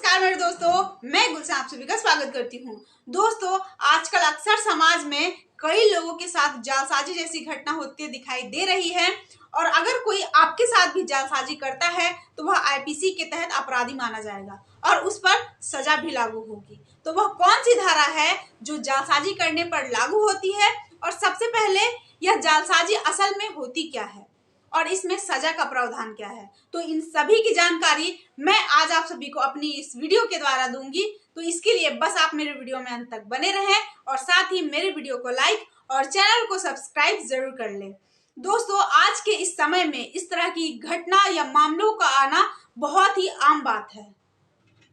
नमस्कार मेरे दोस्तों, मैं गुलशन आप सभी का स्वागत करती हूँ। दोस्तों, आजकल अक्सर समाज में कई लोगों के साथ जालसाजी जैसी घटना होती दिखाई दे रही है और अगर कोई आपके साथ भी जालसाजी करता है तो वह आईपीसी के तहत अपराधी माना जाएगा और उस पर सजा भी लागू होगी। तो वह कौन सी धारा है जो जालसाजी करने पर लागू होती है और सबसे पहले यह जालसाजी असल में होती क्या है और इसमें सजा का प्रावधान क्या है, तो इन सभी की जानकारी मैं आज आप सभी को अपनी इस वीडियो के द्वारा दूंगी। तो इसके लिए बस आप मेरे वीडियो में अंत तक बने रहें और साथ ही मेरे वीडियो को लाइक और चैनल को सब्सक्राइब जरूर कर लें। दोस्तों, आज के इस समय में इस तरह की घटना या मामलों का आना बहुत ही आम बात है,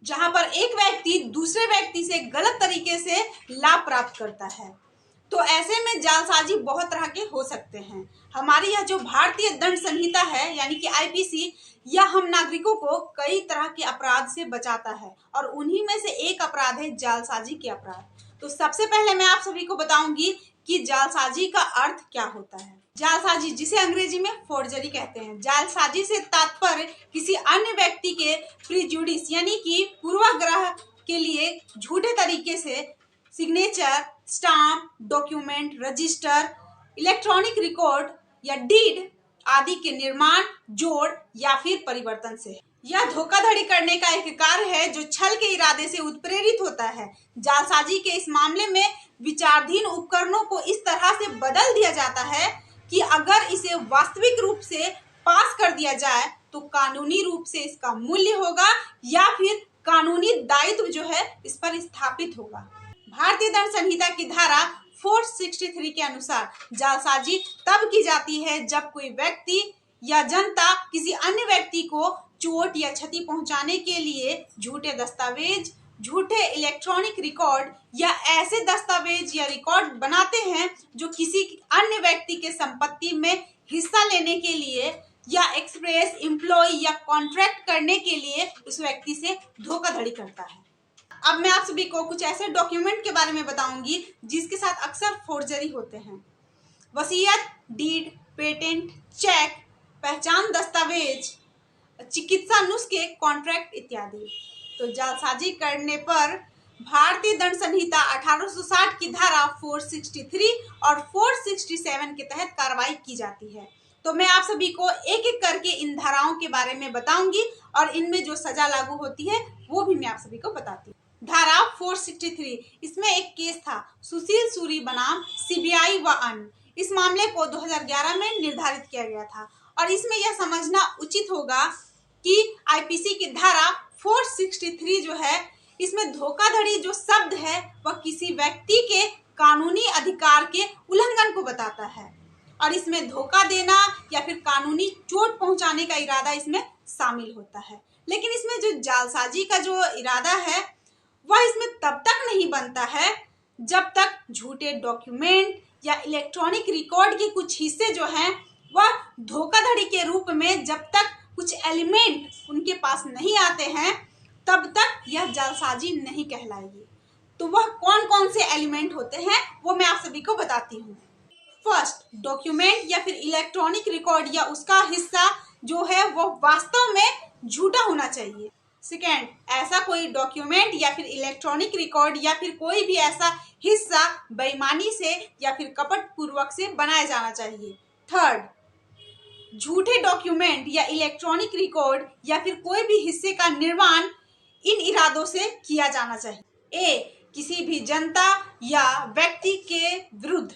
जहां पर एक व्यक्ति दूसरे व्यक्ति से गलत तरीके से लाभ प्राप्त करता है। तो ऐसे में जालसाजी बहुत तरह के हो सकते हैं। हमारी यह जो भारतीय दंड संहिता है यानी कि आईपीसी, यह हम नागरिकों को कई तरह के अपराध से बचाता है और उन्हीं में से एक अपराध है जालसाजी के अपराध। तो सबसे पहले मैं आप सभी को बताऊंगी कि जालसाजी का अर्थ क्या होता है। जालसाजी, जिसे अंग्रेजी में फोर्जरी कहते हैं, जालसाजी से तात्पर्य किसी अन्य व्यक्ति के प्रिजुडिस यानी कि पूर्वाग्रह के लिए झूठे तरीके से signature, stamp, document, register, electronic record या डीड आदि के निर्माण, जोड़ या फिर परिवर्तन से। यह धोखाधड़ी करने का एक कार्य है जो छल के इरादे से उत्प्रेरित होता है। जालसाजी के इस मामले में विचाराधीन उपकरणों को इस तरह से बदल दिया जाता है कि अगर इसे वास्तविक रूप से पास कर दिया जाए तो कानूनी रूप से इसका मूल्य होगा या फिर कानूनी दायित्व जो है इस पर स्थापित होगा। भारतीय दंड संहिता की धारा 463 के अनुसार जालसाजी तब की जाती है जब कोई व्यक्ति या जनता किसी अन्य व्यक्ति को चोट या क्षति पहुंचाने के लिए झूठे दस्तावेज, झूठे इलेक्ट्रॉनिक रिकॉर्ड या ऐसे दस्तावेज या रिकॉर्ड बनाते हैं जो किसी अन्य व्यक्ति के संपत्ति में हिस्सा लेने के लिए या एक्सप्रेस, एम्प्लॉय या कॉन्ट्रैक्ट करने के लिए उस व्यक्ति से धोखाधड़ी करता है। अब मैं आप सभी को कुछ ऐसे डॉक्यूमेंट के बारे में बताऊंगी जिसके साथ अक्सर फोर्जरी होते हैं। वसीयत, डीड, पेटेंट, चेक, पहचान दस्तावेज, चिकित्सा नुस्खे, कॉन्ट्रैक्ट इत्यादि। तो जालसाजी करने पर भारतीय दंड संहिता 1860 की धारा 463 और 467 के तहत कार्रवाई की जाती है। तो मैं आप सभी को एक एक करके इन धाराओं के बारे में बताऊंगी और इनमें जो सजा लागू होती है वो भी मैं आप सभी को बताती हूँ। धारा 463, इसमें एक केस था सुशील सूरी बनाम सीबीआई व अन्य। इस मामले को 2011 में निर्धारित किया गया था और इसमें यह समझना उचित होगा कि आईपीसी की धारा 463 जो है, इसमें धोखाधड़ी जो शब्द है वह किसी व्यक्ति के कानूनी अधिकार के उल्लंघन को बताता है और इसमें धोखा देना या फिर कानूनी चोट पहुंचाने का इरादा इसमें शामिल होता है। लेकिन इसमें जो जालसाजी का जो इरादा है वह इसमें तब तक नहीं बनता है जब तक झूठे डॉक्यूमेंट या इलेक्ट्रॉनिक रिकॉर्ड के कुछ हिस्से जो हैं वह धोखाधड़ी के रूप में जब तक कुछ एलिमेंट उनके पास नहीं आते हैं तब तक यह जालसाजी नहीं कहलाएगी। तो वह कौन कौन से एलिमेंट होते हैं वो मैं आप सभी को बताती हूँ। फर्स्ट, डॉक्यूमेंट या फिर इलेक्ट्रॉनिक रिकॉर्ड या उसका हिस्सा जो है वो वास्तव में झूठा होना चाहिए। सेकेंड, ऐसा कोई डॉक्यूमेंट या फिर इलेक्ट्रॉनिक रिकॉर्ड या फिर कोई भी ऐसा हिस्सा बेईमानी से या फिर कपट पूर्वक से बनाया जाना चाहिए। थर्ड, झूठे डॉक्यूमेंट या इलेक्ट्रॉनिक रिकॉर्ड या फिर कोई भी हिस्से का निर्माण इन इरादों से किया जाना चाहिए। ए, किसी भी जनता या व्यक्ति के विरुद्ध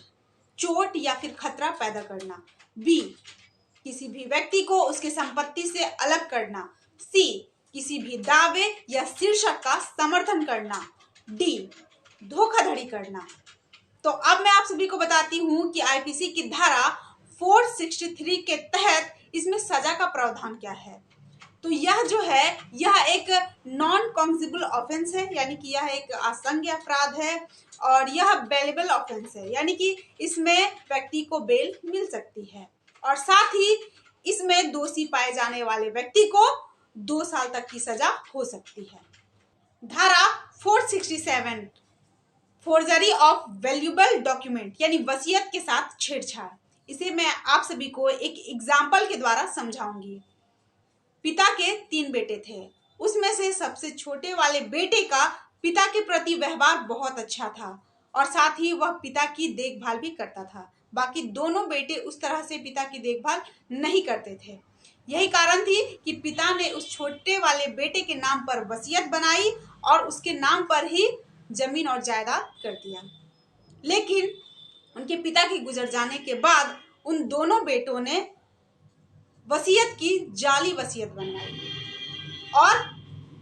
चोट या फिर खतरा पैदा करना। बी, किसी भी व्यक्ति को उसके संपत्ति से अलग करना। सी, किसी भी दावे या शीर्षक का समर्थन करना। डी, धोखाधड़ी करना। तो अब मैं आप सभी को बताती हूँ कि आईपीसी की धारा 463 के तहत इसमें सजा का प्रावधान क्या है। तो यह जो है यह एक नॉन कॉग्निजेबल ऑफेंस है, यानी कि यह एक असंज्ञ अपराध है और यह बेलेबल ऑफेंस है, यानी कि इसमें व्यक्ति को बेल मिल सकती है और साथ ही इसमें दोषी पाए जाने वाले व्यक्ति को 2 साल तक की सजा हो सकती है। धारा 467, फोर्जरी ऑफ वैल्यूएबल डॉक्यूमेंट यानी वसीयत के साथ छेड़छाड़। इसे मैं आप सभी को एक एग्जाम्पल के द्वारा समझाऊंगी। पिता के 3 बेटे थे उसमें से सबसे छोटे वाले बेटे का पिता के प्रति व्यवहार बहुत अच्छा था और साथ ही वह पिता की देखभाल भी करता था। बाकी दोनों बेटे उस तरह से पिता की देखभाल नहीं करते थे। यही कारण थी कि पिता ने उस छोटे वाले बेटे के नाम पर वसीयत बनाई और उसके नाम पर ही जमीन और जायदाद कर दिया। लेकिन उनके पिता के गुजर जाने के बाद उन दोनों बेटों ने वसीयत की जाली वसीयत बनवाई और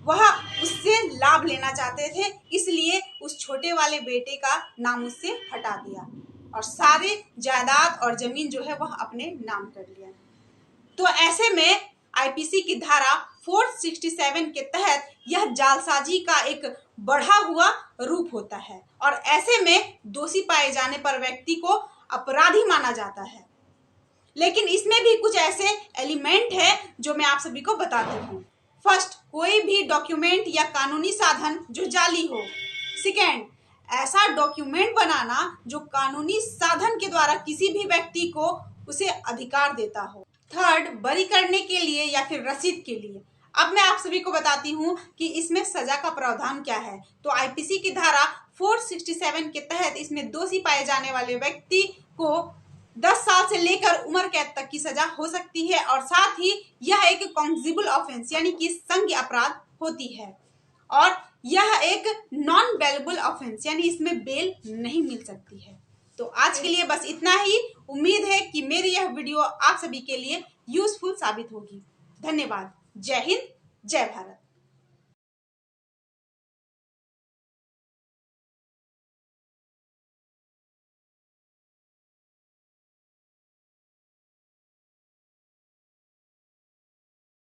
वह उससे लाभ लेना चाहते थे, इसलिए उस छोटे वाले बेटे का नाम उससे हटा दिया और सारे जायदाद और जमीन जो है वह अपने नाम कर लिया। तो ऐसे में आईपीसी की धारा 467 के तहत यह जालसाजी का एक बढ़ा हुआ रूप होता है और ऐसे में दोषी पाए जाने पर व्यक्ति को अपराधी माना जाता है। लेकिन इसमें भी कुछ ऐसे एलिमेंट है जो मैं आप सभी को बताती हूँ। फर्स्ट, कोई भी डॉक्यूमेंट या कानूनी साधन जो जाली हो। सेकेंड, ऐसा डॉक्यूमेंट बनाना जो कानूनी साधन के द्वारा किसी भी व्यक्ति को उसे अधिकार देता हो। थर्ड, बरी करने के लिए या फिर रसीद के लिए। अब मैं आप सभी को बताती हूँ कि इसमें सजा का प्रावधान क्या है। तो आईपीसी की धारा 467 के तहत इसमें दोषी पाए जाने वाले व्यक्ति को 10 साल से लेकर उम्र कैद तक की सजा हो सकती है और साथ ही यह एक कॉग्निजेबल ऑफेंस यानी कि संज्ञेय अपराध होती है और यह एक नॉन बेलेबल ऑफेंस यानी इसमें बेल नहीं मिल सकती है। तो आज के लिए बस इतना ही। उम्मीद है कि मेरी यह वीडियो आप सभी के लिए यूजफुल साबित होगी। धन्यवाद। जय हिंद, जय भारत।